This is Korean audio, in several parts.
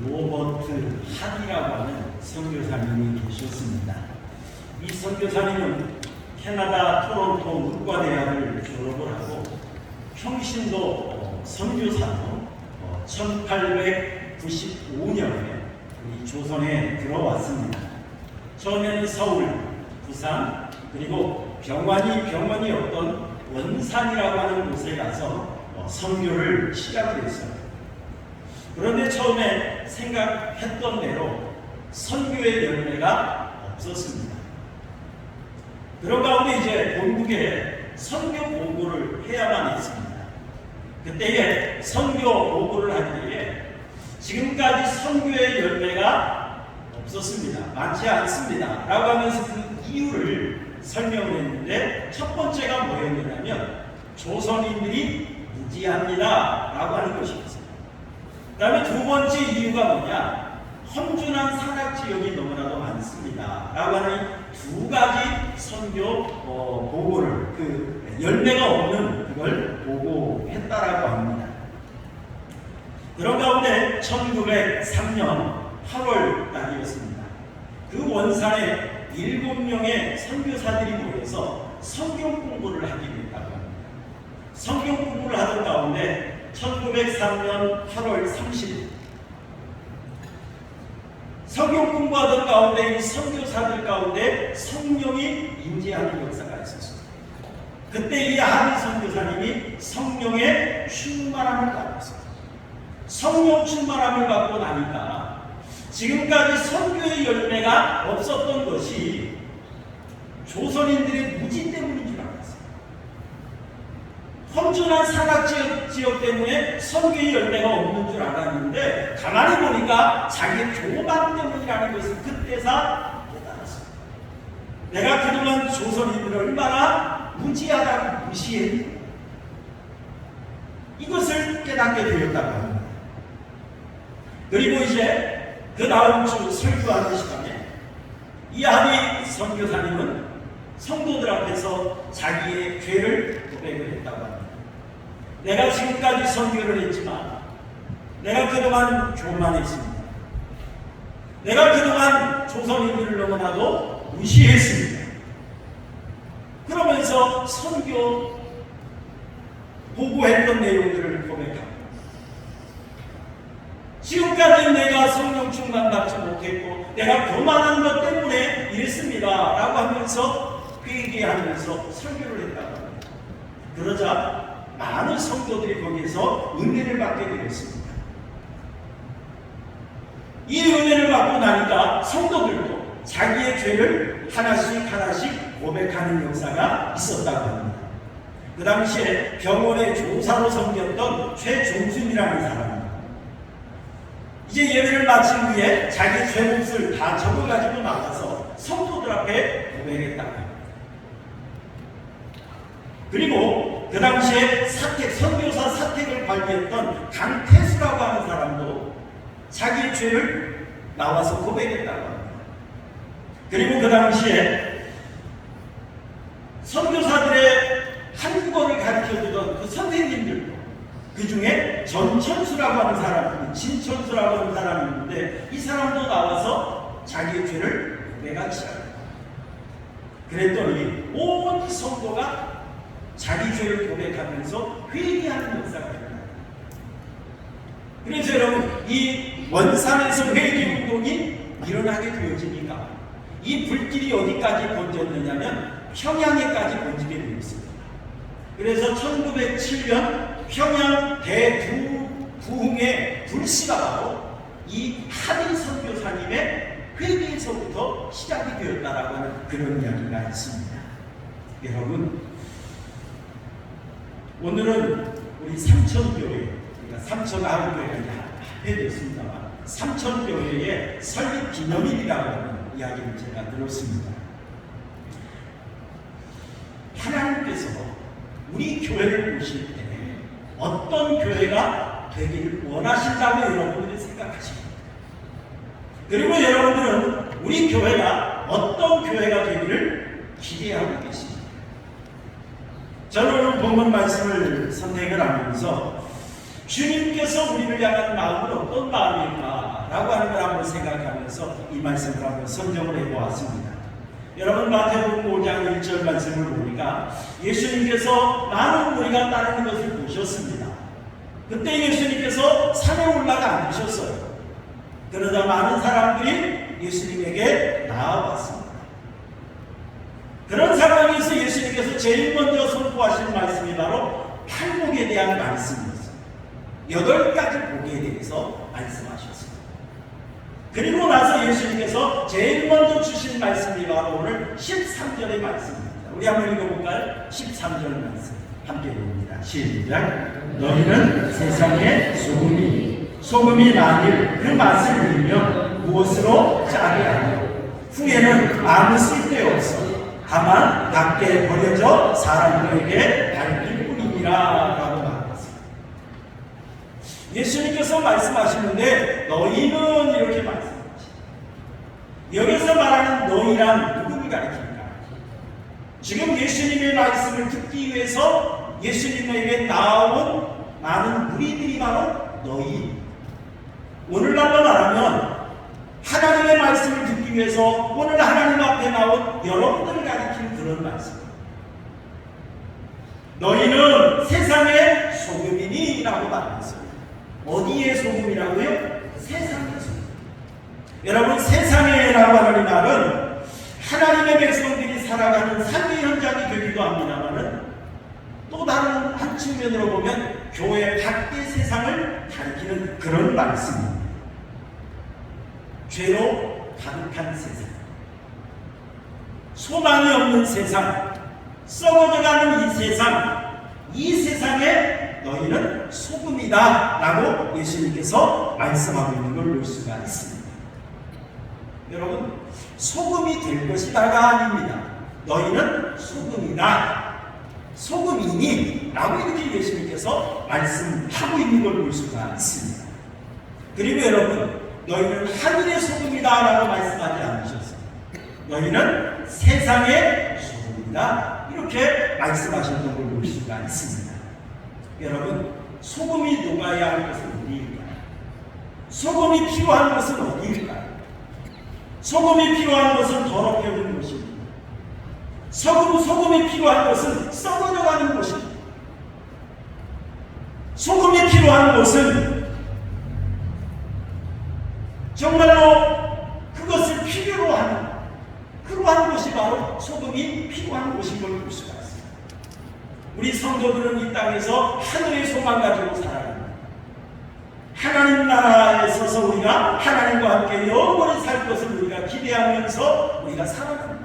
로버트 하디라고 하는 선교사님이 계셨습니다. 이 선교사님은 캐나다 토론토 문과대학을 졸업을 하고 평신도 선교사로 1895년에 우리 조선에 들어왔습니다. 처음에는 서울, 부산, 그리고 병원이었던 원산이라고 하는 곳에 가서 선교를 시작했어요. 그런데 처음에 생각했던 대로 선교의 열매가 없었습니다. 그런 가운데 이제 본국에 선교 보고를 해야만 했습니다. 그때에 선교 보고를 하기에 지금까지 선교의 열매가 없었습니다. 많지 않습니다. 라고 하면서 그 이유를 설명을 했는데 첫 번째가 뭐였냐면 조선인들이 무지합니다. 라고 하는 것이었습니다. 그 다음에 두 번째 이유가 뭐냐? 험준한 산악지역이 너무나도 많습니다. 라고 하는 두 가지 선교 보고를 그 열매가 없는 그걸 보고했다라고 합니다. 그런 가운데 1903년 8월 달이었습니다. 그 원산에 7명의 선교사들이 모여서 성경 공부를 하게 됐다고 합니다. 성경 공부를 하던 가운데 1903년 8월 30일 성경 공부하던 가운데 이 선교사들 가운데 성령이 임재하는 역사가 있었습니다. 그때 이 한 선교사님이 성령의 충만함을 받았습니다. 성령 충만함을 받고 나니까 지금까지 선교의 열매가 없었던 것이 조선인들의 무지 때문인 줄 알았어요. 험준한 산악지역 때문에 선교의 열매가 없는 줄 알았는데 가만히 보니까 자기의 교만 때문이라는 것을 그때서 깨달았어요. 내가 그동안 조선인들을 얼마나 무지하다고 무시했는지 이것을 깨닫게 되었다고 합니다. 그리고 이제 그 다음 주 설교하는 시간에 이한희 선교사님은 성도들 앞에서 자기의 죄를 고백을 했다고 합니다. 내가 지금까지 선교를 했지만 내가 그동안 교만했습니다. 내가 그동안 조선인들을 너무나도 무시했습니다. 그러면서 선교 보고했던 내용들을 고백합니다. 지금까지 내가 성령 충만 받지 못했고 내가 교만한 것 때문에 이랬습니다 라고 하면서 회개하면서 설교를 했다고 합니다. 그러자 많은 성도들이 거기에서 은혜를 받게 되었습니다. 이 은혜를 받고 나니까 성도들도 자기의 죄를 하나씩 고백하는 역사가 있었다고 합니다. 그 당시에 병원의 조사로 섬겼던 최종순이라는 사람입니다. 이제 예배를 마친 후에 자기 죄 몫을 다 적어가지고 나가서 성도들 앞에 고백했다고 합니다. 그리고 그 당시에 선교사 사택을 관리했던 강태수라고 하는 사람도 자기의 죄를 나와서 고백했다고 합니다. 그리고 그 당시에 선교사들의 한국어를 가르쳐주던 그 선생님들도 그 중에 전천수라고 하는 사람, 진천수라고 하는 사람이 있는데 이 사람도 나와서 자기의 죄를 고백하기 시작합니다. 그랬더니 온 성도가 자기 죄를 고백하면서 회개하는 역사가 일어납니다. 그래서 여러분 이 원산에서 회개 운동이 일어나게 되어지니까 이 불길이 어디까지 번졌느냐면 평양에까지 번지게 되었습니다. 그래서 1907년 평양 대부흥의 불씨가 바로 이 하디 선교사님의 회개에서부터 시작이 되었다라고 하는 그런 이야기가 있습니다. 여러분, 오늘은 우리 삼천교회, 우리가 삼천아홉교회가 이제 합해졌습니다만 삼천교회의 설립 기념일이라고 하는 이야기를 제가 들었습니다. 하나님께서 우리 교회를 보실 때 어떤 교회가 되기를 원하신다고 여러분들이 생각하십니까? 그리고 여러분들은 우리 교회가 어떤 교회가 되기를 기대하고 계십니까? 저는 오늘 본문 말씀을 선택을 하면서 주님께서 우리를 향한 마음은 어떤 마음일까? 라고 하는 걸 한번 생각하면서 이 말씀을 한번 선정을 해보았습니다. 여러분, 마태복음 5장 1절 말씀을 보니까 예수님께서 많은 무리가 따르는 것을 보셨습니다. 그때 예수님께서 산에 올라가 앉으셨어요. 그러자 많은 사람들이 예수님에게 나아왔습니다. 그런 상황에서 예수님께서 제일 먼저 선포하신 말씀이 바로 팔복에 대한 말씀이었어요. 8가지 복에 대해서 말씀하셨습니다. 그리고 나서 예수님께서 제일 먼저 주신 말씀이 바로 오늘 13절의 말씀입니다. 우리 한번 읽어볼까요? 13절 말씀 함께 봅니다. 시작. 너희는 세상의 소금이 만일 그 맛을 잃으면 무엇으로 짜게 하며 후에는 아무 쓸데없어 다만 밖에 버려져 사람들에게 밝힐 뿐이니라 라고 말했습니다. 예수님께서 말씀하시는데 너희는 이렇게 말씀하십니다. 여기서 말하는 너희란 누구를 가리킵니까? 지금 예수님의 말씀을 듣기 위해서 예수님에게 나온 많은 무리들이 바로 너희. 오늘날로 말하면 하나님의 말씀을 듣기 위해서 오늘 하나님 앞에 나온 여러분들을 가리키는 그런 말씀입니다. 너희는 세상의 소금이니 라고 말했어요. 어디의 소금이라고요? 세상의 소금. 여러분, 세상의 라고 하는 말은 하나님의 백성들이 살아가는 삶의 현장이 되기도 합니다만은 또 다른 한 측면으로 보면 교회 밖의 세상을 가리키는 그런 말씀입니다. 죄로 가득한 세상, 소망이 없는 세상, 썩어져가는 이 세상에 너희는 소금이다 라고 예수님께서 말씀하고 있는 걸 볼 수가 있습니다. 여러분, 소금이 될 것이다가 아닙니다. 너희는 소금이다, 소금이니 라고 이렇게 예수님께서 말씀하고 있는 걸 볼 수가 있습니다. 그리고 여러분, 너희는 하늘의 소금이다 라고 말씀하지 않으셨어요. 너희는 세상의 소금이다 이렇게 말씀하셨던 걸 볼 수가 있습니다. 여러분, 소금이 녹아야 할 것은 어디일까요? 소금이 필요한 것은 어디일까요? 소금이 필요한 것은 더럽혀진 곳입니다. 소금이 필요한 것은 썩어져가는 곳입니다. 소금이 필요한 곳은 정말로 그것을 필요로 하는 그러한 곳이 바로 소금이 필요한 곳인 걸 볼 수가 있습니다. 우리 성도들은 이 땅에서 하늘의 소망 가지고 살아갑니다. 하나님 나라에 서서 우리가 하나님과 함께 영원히 살 것을 우리가 기대하면서 우리가 살아갑니다.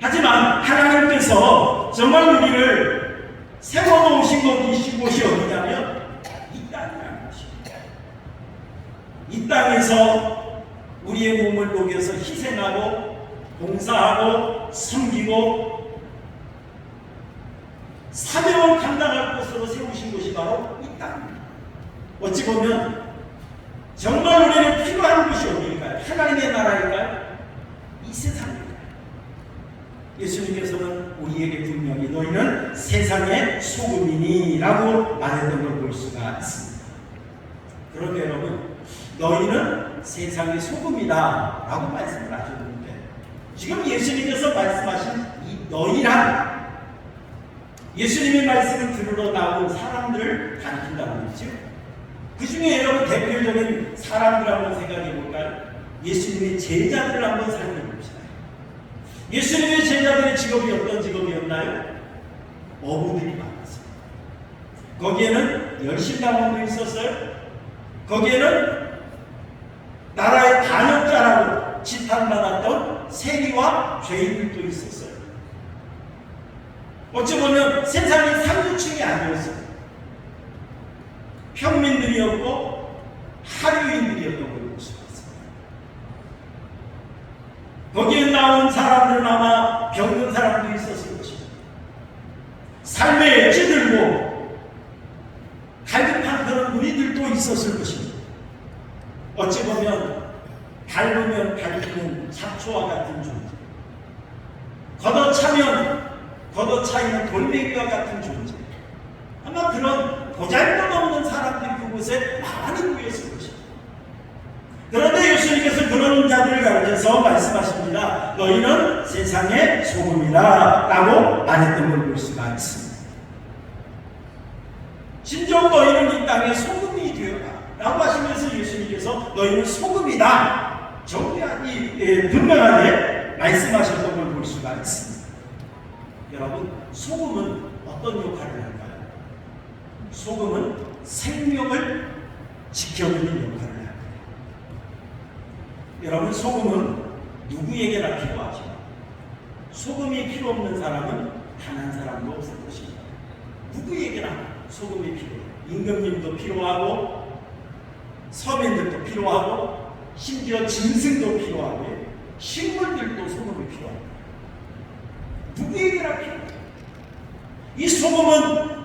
하지만 하나님께서 정말 우리를 세워놓으신 곳이 어디냐면 이 땅이라는 것입니다. 이 땅에서 우리의 몸을 녹여서 희생하고 봉사하고 섬기고 사명을 감당할 곳으로 세우신 곳이 바로 이 땅입니다. 어찌 보면 정말 우리는 필요한 곳이 어디일까요? 하나님의 나라일까요? 이 세상입니다. 예수님께서는 우리에게 분명히 너희는 세상의 소금이니 라고 말했던 걸 볼 수가 있습니다. 그런데 여러분, 너희는 세상의 소금이다 라고 말씀을 하셨는데 지금 예수님께서 말씀하신 이 너희란 예수님의 말씀을 들으러 나온 사람들을 가리킨다고 했죠. 그 중에 여러분 대표적인 사람들 한번 생각해 볼까요? 예수님의 제자들을 한번 살펴봅시다. 예수님의 제자들의 직업이 어떤 직업이었나요? 어부들이 많았어요. 거기에는 열심당원도 있었어요. 거기에는 나라의 반역자라고 지탄받았던 세리와 죄인들도 있었어요. 어찌 보면 세상의 상류층이 아니었어요. 평민들이었고 하류인들이었던 걸 볼 수가 있습니다. 거기에 나온 사람들은 아마 병든 사람도 있었을 것입니다. 삶에 찌들고 갈급한 그런 무리들도 있었을 것입니다. 어찌 보면 밟으면 밟히는 잡초와 같은 존재, 걷어차면 걷어차이는 돌멩이와 같은 존재, 아마 그런 보잘것없는 사람들이 그곳에 많이 모였을 것입니다. 그런데 예수님께서 그런 자들을 가르쳐서 말씀하십니다. 너희는 세상의 소금이다 라고 말했던 걸 볼 수가 있습니다. 진정 너희는 이 땅의 소금이 되어라 라고 하시면서 예수님께서 너희는 소금이다 정확히 분명하게 말씀하셨던 걸 볼 수가 있습니다. 여러분, 소금은 어떤 역할을 할까요? 소금은 생명을 지켜주는 역할을 합니다. 여러분, 소금은 누구에게나 필요하죠. 소금이 필요 없는 사람은 단 한 사람도 없을 것입니다. 누구에게나 소금이 필요해요. 임금님도 필요하고 서민들도 필요하고 심지어 짐승도 필요하고 식물들도 소금이 필요합니다. 누구에게나 필요해요. 이 소금은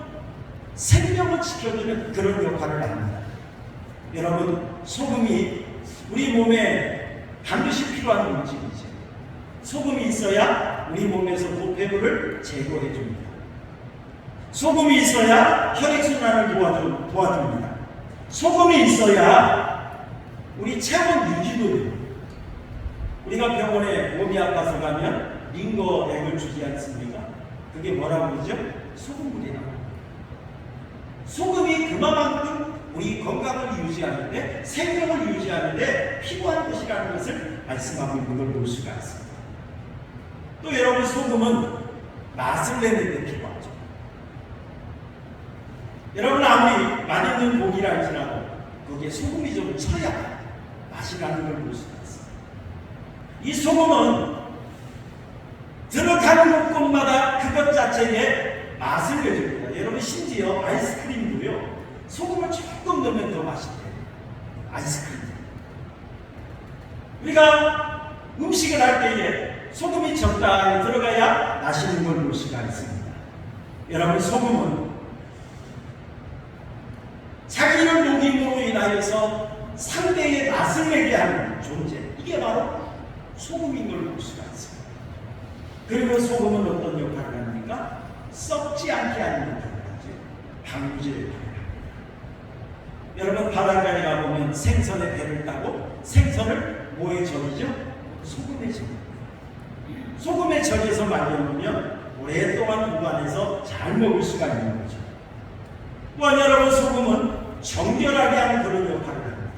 생명을 지켜주는 그런 역할을 합니다. 여러분, 소금이 우리 몸에 반드시 필요한 물질이죠. 소금이 있어야 우리 몸에서 노폐물을 제거해 줍니다. 소금이 있어야 혈액순환을 도와줍니다. 소금이 있어야 우리 체온 유지도 됩니다. 우리가 병원에 몸이 아파서 가면 링거액을 주지 않습니까? 그게 뭐라고 그러죠? 소금물이라고. 소금이 그만큼 우리 건강을 유지하는데, 생명을 유지하는데 필요한 것이라는 것을 말씀하고 있는 걸 볼 수가 있습니다. 또 여러분, 소금은 맛을 내는 데 필요하죠. 여러분, 아무리 맛있는 고기라 할지라도 거기에 소금이 좀 쳐야 맛이 나는 걸 볼 수가 있습니다. 이 소금은 들어가는 곳마다 그것 자체에 맛을 내줍니다. 여러분, 심지어 아이스크림도요, 소금을 조금 넣으면 더 맛있대요. 아이스크림. 우리가 음식을 할 때에 소금이 적당히 들어가야 맛있는 걸 볼 수가 있습니다. 여러분, 소금은 자기를 녹임으로 인하여서 상대의 맛을 내게 하는 존재, 이게 바로 소금인 걸 볼 수가 있습니다. 그리고 소금은 어떤 역할을 합니까? 썩지 않게 하는 역할을 하죠. 방부제 역할을 합니다. 여러분, 바닷가에 가보면 생선의 배를 따고 생선을 뭐에 절이죠? 소금에 절입니다. 소금에 절여서 만들어놓으면 오랫동안 보관해서 잘 먹을 수가 있는 거죠. 또한 여러분, 소금은 정결하게 하는 그런 역할을 합니다.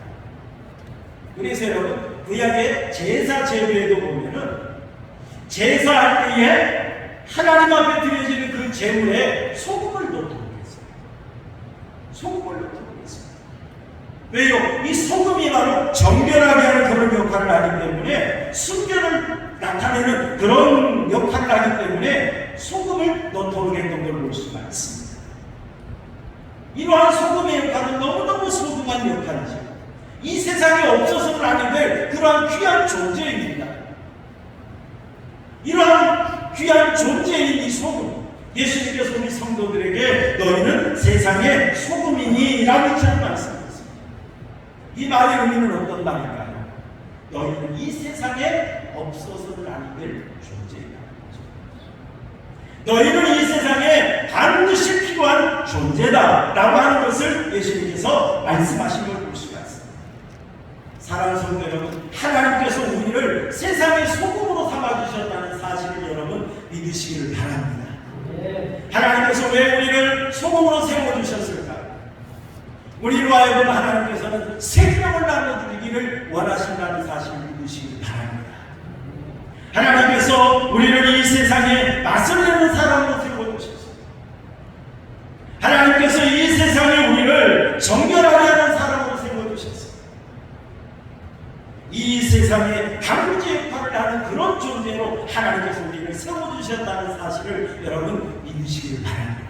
그래서 여러분, 구약의 제사 제도에도 보면은 제사할 때에 하나님 앞에 드려지는 그 제물에 소금을 넣도록 했어요. 소금을 넣도록 했습니다. 왜요? 이 소금이 바로 정결하게 하는 그런 역할을 하기 때문에, 순결을 나타내는 그런 역할을 하기 때문에 소금을 넣도록 했던 걸 볼 수가 있습니다. 이러한 소금의 역할은 너무너무 소중한 역할이죠. 이 세상에 없어서는 안 될 그러한 귀한 존재입니다. 이러한 귀한 존재인 이 소금, 예수님께서 우리 성도들에게 너희는 세상의 소금이니 라고 말씀하셨습니다. 이 말의 의미는 어떤 말일까요? 너희는 이 세상에 없어서는 안 될 존재이다. 너희는 이 세상에 반드시 필요한 존재다 라고 하는 것을 예수님께서 말씀하신 걸 볼 수가 있습니다. 사랑하는 성도 여러분, 하나님께서 우리를 세상의 소금으로 삼아주셨다는 사실을 여러분 믿으시기를 바랍니다. 하나님께서 왜 우리를 소금으로 세워주셨을까? 우리로 하여금 하나님께서는 생명을 나눠주기를 원하신다는 사실을 믿으시기를 바랍니다. 하나님께서 우리를 이 세상에 맛을 내는 사람으로 세워주셨습니다. 하나님께서 이 세상에 우리를 정결하게 하는 사람으로 세워주셨습니다. 이 세상에 방부제 역할을 하는 그런 존재로 하나님께서 우리를 세워주셨다는 사실을 여러분 믿으시기를 바랍니다.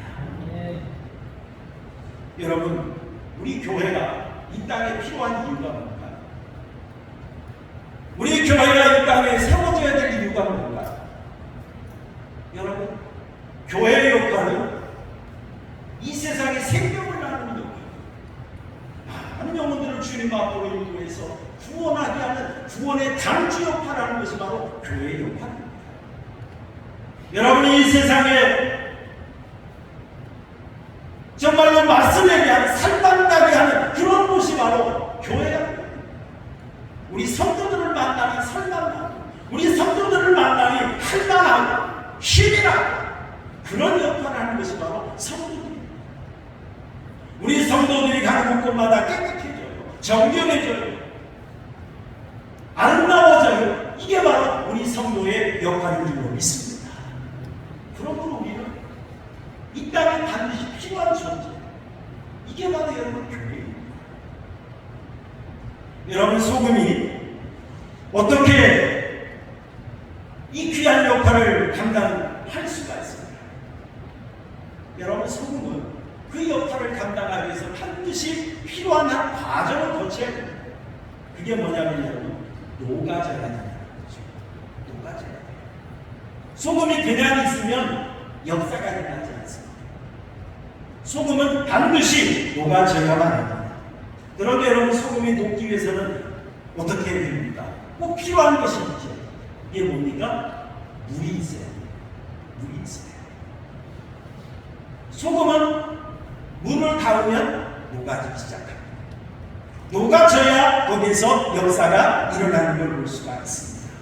여러분, 우리 교회가 이 땅에 필요한 이유가 뭘까요? 우리 교회가 이 땅에 세워져야 될 이유가 뭘까요? 여러분, 교회의 역할은 이 세상에 생명을 나누는 역할입니다. 많은 영혼들을 주님 앞으로 인도해서 구원하게 하는 구원의 당주 역할을 하는 것이 바로 교회의 역할입니다. 여러분이 이 세상에 정말로 맛을 내고 우리 성도들을 만나니 설만하고 우리 성도들을 만나니 할만하고 힘이라고 그런 역할을 하는 것이 바로 성도들입니다. 우리 성도들이 가는 곳마다 깨끗해져요. 정결해져요. 아름다워져요. 이게 바로 우리 성도의 역할인 줄로 믿습니다. 그러므로 우리는 이 땅에 반드시 필요한 존재. 이게 바로 여러분 교회입니다. 여러분 소금이 어떻게 이 귀한 역할을 감당할 수가 있습니다. 여러분 소금은 그 역할을 감당하기 위해서 반드시 필요한 한 과정을 거쳐야 됩니다. 그게 뭐냐면 여러분 녹아져야 된다는 거죠. 녹아져야 돼요. 소금이 그냥 있으면 역사가 일어나지 않습니다. 소금은 반드시 녹아져야만 합니다. 그런데 여러분 소금이 녹기 위해서는 어떻게 해야 됩니까? 꼭 필요한 것이 있죠. 이게 뭡니까? 물이 있어야 돼요. 물이 있어야 돼요. 소금은 물을 닿으면 녹아지기 시작합니다. 녹아져야 거기에서 역사가 일어나는 걸 볼 수가 있습니다.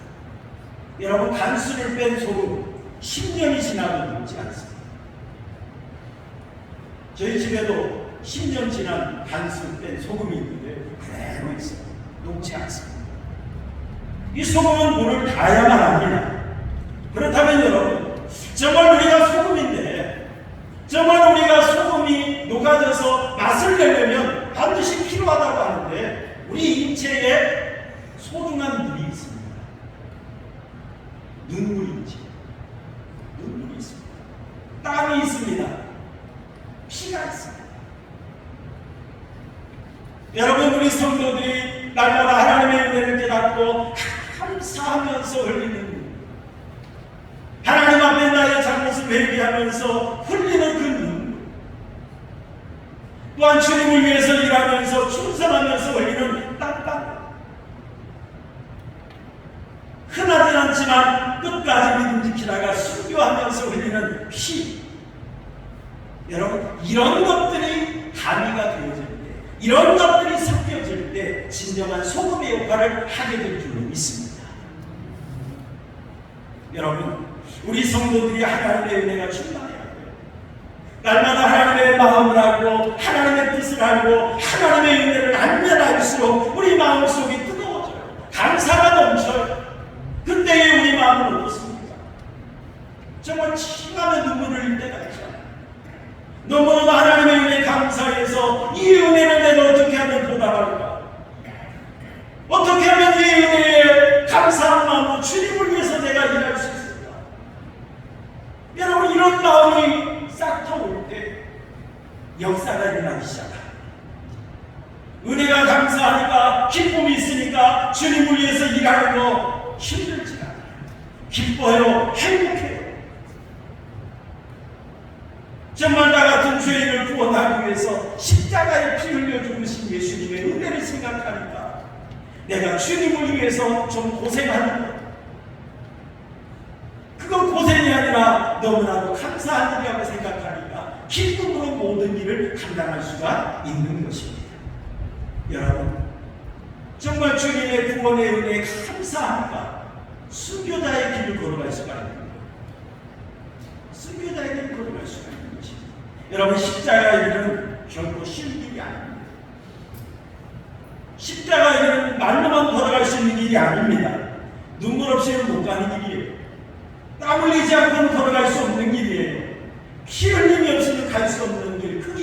여러분 간수를 뺀 소금 10년이 지나도 녹지 않습니다. 저희 집에도 10년 지난 간수를 뺀 소금이 있는데 그대로 있어요. 녹지 않습니다. 이 소금은 물을 닿아야만 합니다. 그렇다면 여러분 정말 우리가 소금인데 정말 우리가 소금이 녹아져서 맛을 내려면 반드시 필요하다고 하는데 우리 인체에 소중한 물이 있습니다. 눈물이 있습니다. 땀이 있습니다. 피가 있습니다. 여러분 우리 성도들이 날마다 하나님의 은혜를 깨닫고 감사하면서 흘리는 하나님 앞에 나의 잘못을 회개하면서 흘리는 그 눈물 또한 주님을 위해서 일하면서 충성하면서 흘리는 땀방 흔하진 않지만 끝까지 믿음 지키다가 순교하면서 흘리는 피 여러분 이런 것들이 가미가 되어질 때 이런 것들이 섞여질 때 진정한 소금의 역할을 하게 될 줄로 믿습니다. 여러분 우리 성도들이 하나님의 은혜가 충만해야 돼요. 날마다 하나님의 마음을 알고 하나님의 뜻을 알고 하나님의 은혜를 알면 알수록 우리 마음속이 뜨거워져요. 감사가 넘쳐요. 그때의 우리 마음은 어떻습니까? 정말 치마는 눈물을 흘릴 때가 있잖아요. 너무너무 하나님의 은혜에 감사해서 이 은혜를 내가 어떻게 하면 보답할까? 어떻게 하면 이 은혜에 감사한 마음으로 주님을 위해서 내가 일할 수 있을까? 여러분 이런 마음이 싹 터올 때 역사가 일어나기 시작합니다. 은혜가 감사하니까 기쁨이 있으니까 주님을 위해서 일하는 거 힘들지 않아요. 기뻐요. 행복해요. 정말 나 같은 죄인을 구원하기 위해서 십자가에 피 흘려 죽으신 예수님의 은혜를 생각하니까 내가 주님을 위해서 좀 고생하는 것 그건 고생이 아니라 너무나도 감사한 일이라고 생각하니까 기쁨으로 모든 일을 감당할 수가 있는 것입니다. 여러분 정말 주님의 구원의 은혜에 감사하니까 순교자의 길을 걸어갈 수가 있는 거예요. 순교자의 길을 걸어갈 수가 있는 것입니다. 여러분 십자가의 길은 결코 쉬운 길이 아닙니다. 십자가의 길은 말로만 걸어갈 수 있는 길이 아닙니다. 눈물 없이는 못 가는 길이에요. 땀 흘리지 않고는 걸어갈 수 없는 길이에요. 피 흘림이 없이는 갈 수 없는 길. 그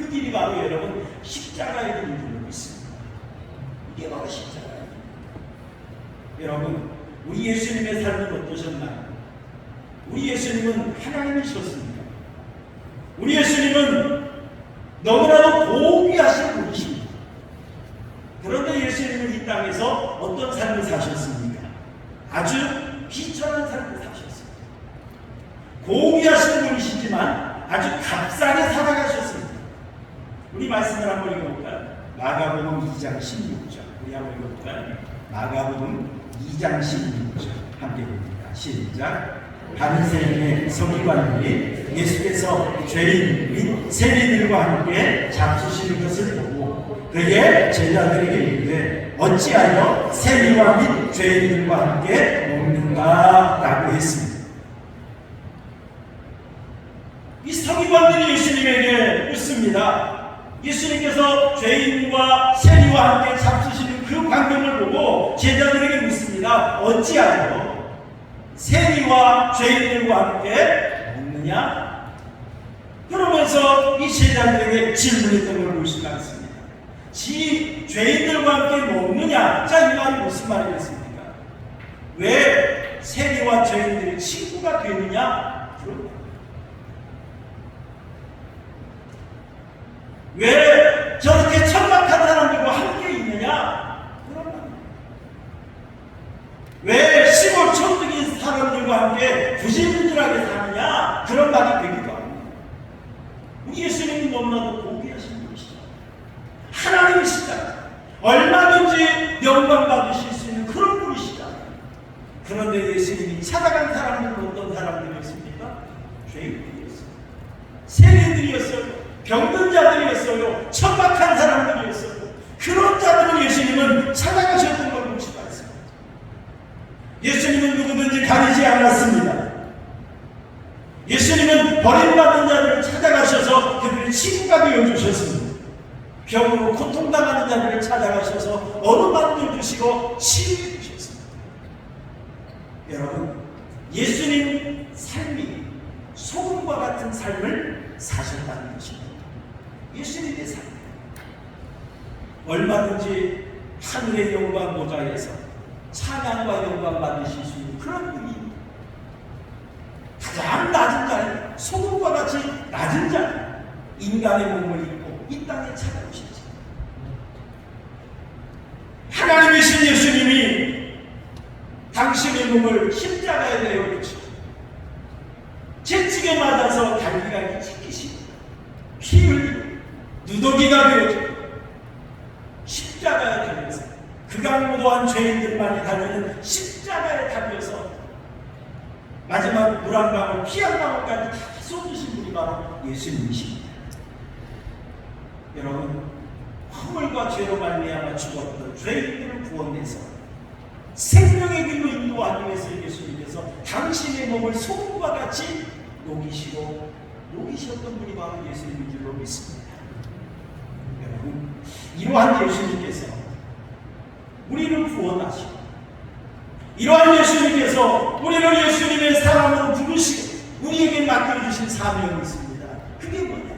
길이 바로 여러분 십자가의 길인 줄로 믿습니다. 이게 바로 십자가예요. 여러분 우리 예수님의 삶은 어떠셨나요? 우리 예수님은 하나님이셨습니다. 우리 예수님은 너무나도 고귀하신 분이십니다. 그런데 예수님은 이 땅에서 어떤 삶을 사셨습니까? 아주 비천한 삶을 사셨습니다. 고귀하신 분이시지만 아주 값싸게 살아가셨습니다. 우리 말씀을 한번 읽어볼까요? 마가복음 2장 16절 우리 한번 읽어볼까요? 마가복음 2장 16절 함께 봅니다. 시작. 바리새인의 서기관들이 예수께서 죄인 및 세리들과 함께 잡수시는 것을 보고 그의 제자들에게 이르되 어찌하여 세리와 및 죄인들과 함께 먹는가 라고 했습니다. 이 서기관들이 예수님에게 묻습니다. 예수님께서 죄인과 세리와 함께 잡수시는 그 광경을 보고 제자들에게 묻습니다. 어찌하여 세리와 죄인들과 함께 먹느냐? 그러면서 이 제자들에게 질문했던 걸 볼 수가 있습니다. 죄인들과 함께 먹느냐? 자, 이 말이 무슨 말이겠습니까? 왜 세리와 죄인들이 친구가 되느냐? 왜 저렇게 천박한 사람들과 함께 있느냐? 그런 말입니다. 왜 시골 촌뜨기 사람들과 함께 부실부실하게 사느냐? 그런 말이 되기도 합니다. 우리 예수님이 너무나도 고귀하신 분이시죠. 하나님이시다. 얼마든지 영광 받으실 수 있는 그런 분이시다. 그런데 예수님이 찾아간 사람들은 어떤 사람들이었습니까? 죄인들이었어요. 세리들이었어요. 병든 자들이었어요. 천박한 사람들이었어요. 그런 자들을 예수님은 찾아가셨던 걸 볼 수가 있습니다. 예수님은 누구든지 가리지 않았습니다. 예수님은 버림받은 자들을 찾아가셔서 그들의 친구가 되어주셨습니다. 병으로 고통당하는 자들을 찾아가셔서 어루만져 주시고 치유해 주셨습니다. 여러분, 예수님 삶이 소금과 같은 삶을 사셨다는 것입니다. 예수님의 삶, 얼마든지 하늘의 영광 보좌에서 찬양과 영광 받으실 수 있는 그런 분이 가장 낮은 자리, 소금과 같이 낮은 자리, 인간의 몸을 입고 이 땅에 찾아오셨죠. 하나님이신 예수님이 당신의 몸을 십자가에 내어 붙이고 채찍에 맞아서 달리가기 찢기시고 피 흘리고 누더기가 되어지고 십자가에 달려서 극악무도한 죄인들만이 달리는 십자가에 달려서 마지막 물 한 방울, 피 한 방울까지 다 쏟으신 분이 바로 예수님이십니다. 여러분, 허물과 죄로 말미암아 죽었던 죄인들을 구원해서 생명의 길로 인도하기 위해서 예수님께서 당신의 몸을 소금과 같이 녹이셨던 분이 바로 예수님인 줄로 믿습니다. 여러분, 이러한 예수님께서 우리를 구원하시고 이러한 예수님께서 우리를 예수님의 사랑으로 부르시고 우리에게 맡겨주신 사명이 있습니다. 그게 뭐냐?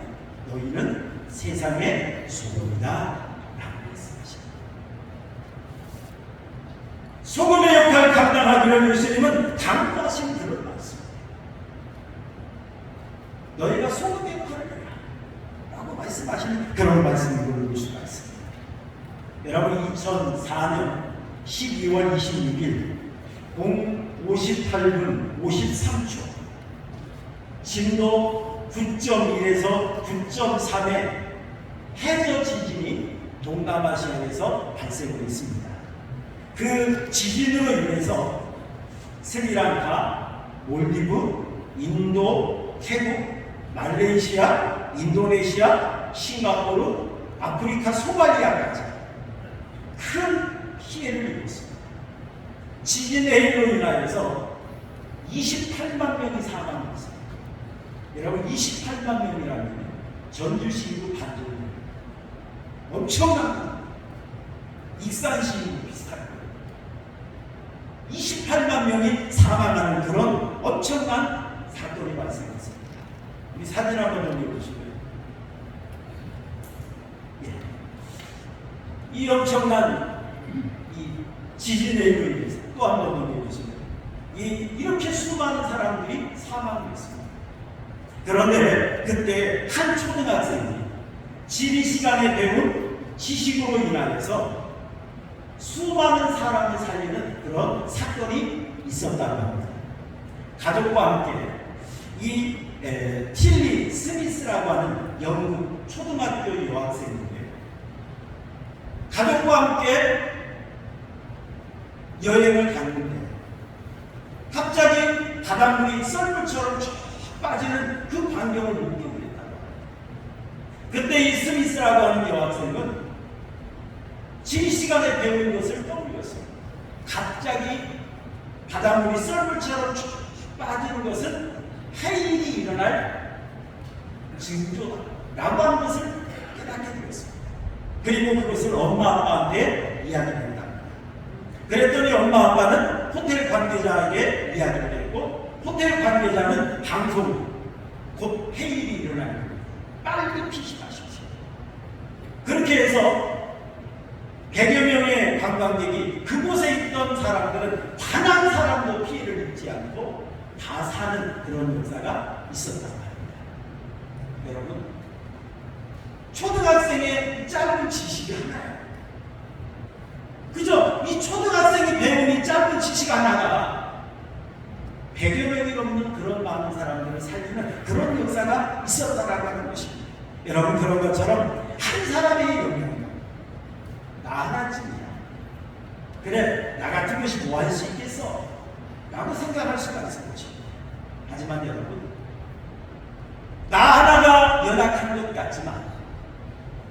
너희는 세상의 소금이다 라고 말씀하십니다. 소금의 역할을 감당하기 위해 예수님은 당부하신 그런 말씀입니다. 너희가 소금의 역할을 해라 라고 말씀하시는 그런 말씀을 볼 수가 있습니다. 여러분, 2004년 12월 26일 58분 53초 진도 9.1에서 9.3의 해저 지진이 동남아시아에서 발생을 했습니다. 그 지진으로 인해서 스리랑카, 몰디브, 인도, 태국, 말레이시아, 인도네시아, 싱가포르, 아프리카 소말리아까지 큰 피해를 입었습니다. 지진의 힘으로 인하여서 28만 명이 사망했습니다. 여러분, 28만 명이라면 전주시로 반정입니다. 엄청난 익산시로 비슷한 거예요. 28만 명이 사망하는 그런 엄청난 사건이 발생했습니다. 우리 사진 한번 올려보시고요. 예. 이 엄청난 이 지진에 의해서 또 한 번 올려보시면 이렇게 수많은 사람들이 사망했습니다. 그런데 그때 한 초등학생이 지리 시간에 배운 지식으로 인하여서 수많은 사람을 살리는 그런 사건이 있었다고 합니다. 가족과 함께 이 틸리 스미스라고 하는 영국 초등학교 여학생인데요. 가족과 함께 여행을 갔는데 갑자기 바닷물이 썰물처럼 쭉 빠지는 그 광경을 목격을 했다고 합니다. 그때 이 스미스라고 하는 여학생은 진 시간에 배운 것을 떠올렸어요. 갑자기 바닷물이 썰물처럼 쭉 빠지는 것은 해일이 일어날 징조다라고 하는 것을 깨닫게 되었습니다. 그리고 그것을 엄마 아빠한테 이야기를 합니다. 그랬더니 엄마 아빠는 호텔 관계자에게 이야기를 했고, 호텔 관계자는 방송, 곧 해일이 일어나는 빨리 피신하십시오. 그렇게 해서 100여 명의 관광객이 그곳에 있던 사람들은 단 한 사람도 피해를 입지 않고 다 사는 그런 역사가 있었단 말입니다. 여러분, 초등학생의 짧은 지식이 하나예요. 그죠? 이 초등학생이 배운 이 짧은 지식 하나가 100여 명이 넘는 그런 많은 사람들을 살리는 그런 역사가 있었다라고 하는 것입니다. 여러분, 그런 것처럼 한 사람의 영향력, 나 하나쯤이야. 그래, 나 같은 것이 뭐 할 수 있겠어? 라고 생각할 수가 있는 것입니다. 하지만 여러분, 나 하나가 연약한 것 같지만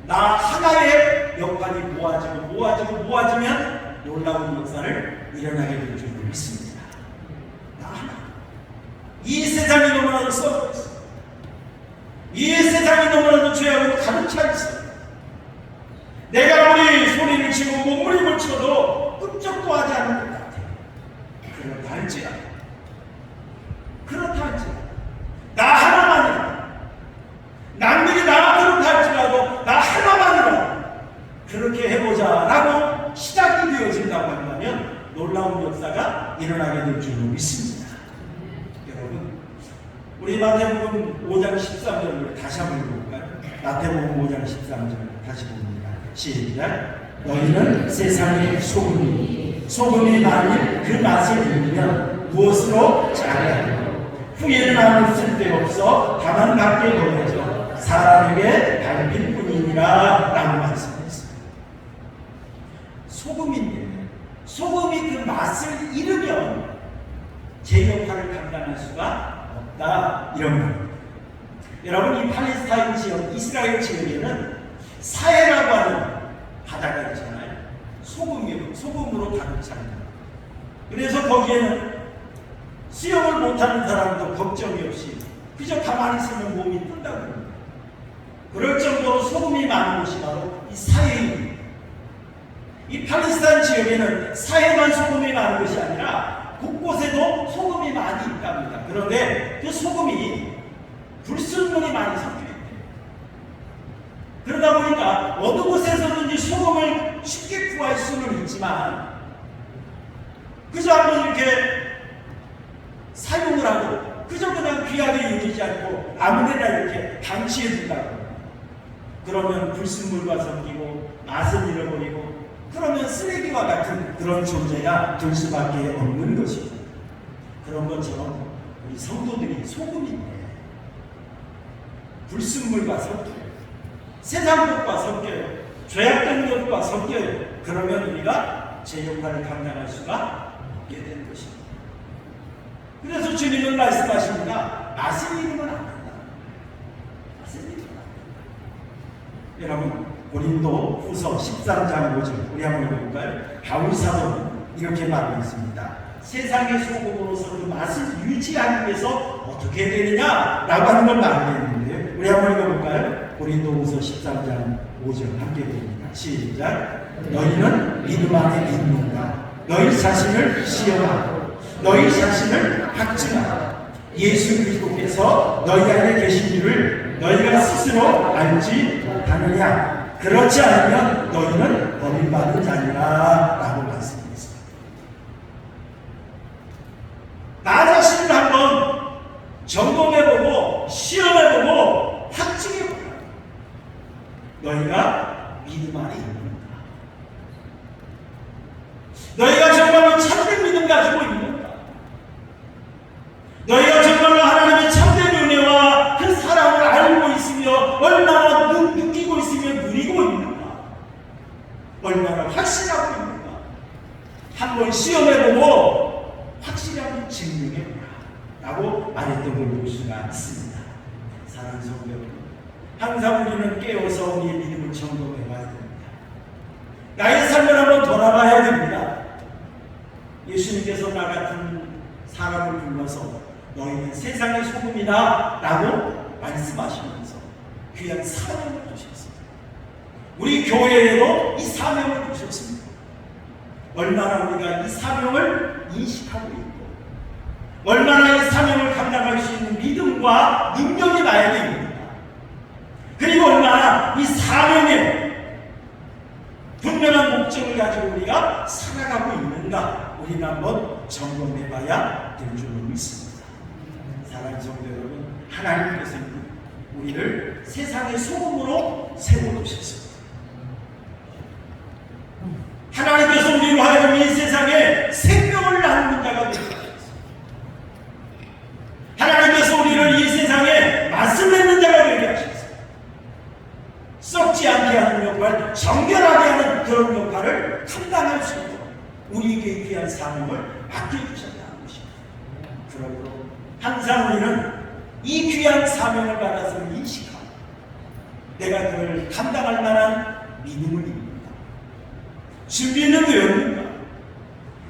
나 하나의 역할이 모아지면 놀라운 역사를 일어나게 될 줄 믿습니다. 나 하나. 이 세상이 너무나도 썩어 있어. 이 세상이 너무나도 죄하고 가득 차 있어. 내가 아무리 소리를 치고 몸부림을 쳐도 끔찍도 하지 않는 것 같아. 그렇다 할지라도 나 하나만이라도, 남들이 나 그렇다 할지라도 나 하나만이라도 그렇게 해보자라고 시작이 되어진다고 한다면 놀라운 역사가 일어나게 될 줄 믿습니다. 여러분, 우리 마태복음 5장 13절을 다시 한번 읽어볼까요? 마태복음 5장 13절 다시 봅니다. 시작. 너희는 세상의 소금이 만일 그 맛을 잃으면 무엇으로 잘하리요? 후에는 아무 쓸데없어 다만 밖에 보내져 사람에게 밟힐 뿐이니라 라고 말씀했어요. 소금이 그 맛을 잃으면 제 역할을 감당할 수가 없다, 이런 말입니다. 여러분, 이 팔레스타인 지역, 이스라엘 지역에는 사해라고 하는 바다가 있잖아요. 소금으로 가득 찹니다. 그래서 거기에는 수영을 못하는 사람도 걱정이 없이 그저 가만히 있으면 몸이 뜬다고 합니다. 그럴 정도로 소금이 많은 곳이 바로 이 사해입니다. 이 팔레스타인 지역에는 사해만 소금이 많은 것이 아니라 곳곳에도 소금이 많이 있답니다. 그런데 그 소금이 불순물이 많이 섞여 있대요. 그러다 보니까 어느 곳에서든지 소금을 쉽게 구할 수는 있지만 그저 한번 이렇게 사용을 하고 그저 그냥 귀하게 여기지 않고 아무데나 이렇게 방치해 둔다고, 그러면 불순물과 섞이고 맛을 잃어버리고 그러면 쓰레기와 같은 그런 존재가 될 수밖에 없는 것입니다. 그런 것처럼 우리 성도들이 소금인데 불순물과 섞여요. 세상 것과 섞여요. 죄악된 것과 섞여요. 그러면 우리가 제 역할을 감당할 수가 없게 되는 것입니다. 그래서 주님은 말씀하십니다. 맛을 잃으면 안 된다. 맛을 잃으면 안 된다. 여러분, 고린도 후서 13장 5절 우리 한번 읽어볼까요? 바울 사도는 이렇게 말하고 있습니다. 세상의 소금으로서 그 맛을 유지하기 위해서 어떻게 되느냐 라고 하는 걸 말하겠는데요. 우리 한번 읽어볼까요? 고린도 후서 13장 5절 함께 봅니다. 시작. 너희는 믿음 안에 있는가? 너희 자신을 시험하고 너희 자신을 학증하라. 예수 그리스도께서 너희 안에 계신 줄을 너희가 스스로 알지 못하느냐? 그렇지 않으면 너희는 버림받은 자니라 라고 말씀했습니다. 나 자신을 한번 점검해보고 시험해보고 학증해보라. 너희가 믿음 안에 있는가? 너희가 정말로 참된 믿음 가지고 있는가? 너희가 정말로 하나님의 참된 은혜와 그 사랑을 알고 있으며 얼마나 느끼고 있으며 누리고 있는가? 얼마나 확신하고 있는가? 한번 시험해보고 확실하게 증명해보라 라고 말했던 걸 볼 수가 있습니다. 사랑하는 성도 여러분, 항상 우리는 깨어서 우리의 믿음을 점검해봐야 됩니다. 나의 예수님께서 나 같은 사람을 불러서 너희는 세상의 소금이다 라고 말씀하시면서 귀한 사명을 주셨습니다. 우리 교회에도 이 사명을 주셨습니다. 얼마나 우리가 이 사명을 인식하고 있고 얼마나 이 사명을 감당할 수 있는 믿음과 능력이 나야 됩니다. 그리고 얼마나 이 사명에 분명한 목적을 가지고 우리가 살아가고 있는가 우리는 한번 점검해 봐야 될 줄 믿습니다. 사랑하는 성도 여러분, 하나님께서 우리를 세상의 소금으로 세워두셨습니다. 하나님께서 우리로 하여금 이 세상에 생명을 나누는 자가 되게 하셨습니다. 하나님께서 우리를 이 세상에 맛을 내는 자가 되게 하셨습니다. 썩지 않게 하는 역할, 정결하게 하는 그런 역할을 감당할 수 있도록 우리에게 귀한 사명을 맡겨주셨다는 것입니다. 그러므로 항상 우리는 이 귀한 사명을 받아서 인식하고 내가 그걸 감당할 만한 믿음을 입는다. 준비는 되었는가?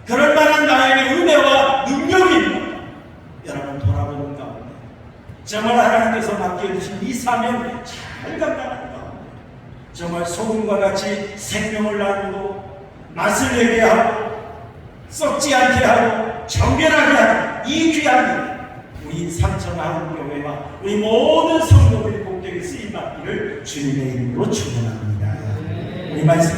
그럴 만한 나에게 은혜와 능력이 있는가? 여러분 돌아보는 가운데 정말 하나님께서 맡겨주신 이 사명 잘 감당하는 가운데 정말 소금과 같이 생명을 나누고 맛을 내게 하고 썩지 않게 하고 정결하게 하는 이 귀한 우리 삼천하은교회와 우리 모든 성도들이 복되게 쓰임받기를 주님의 이름으로 축원합니다. 우리 말씀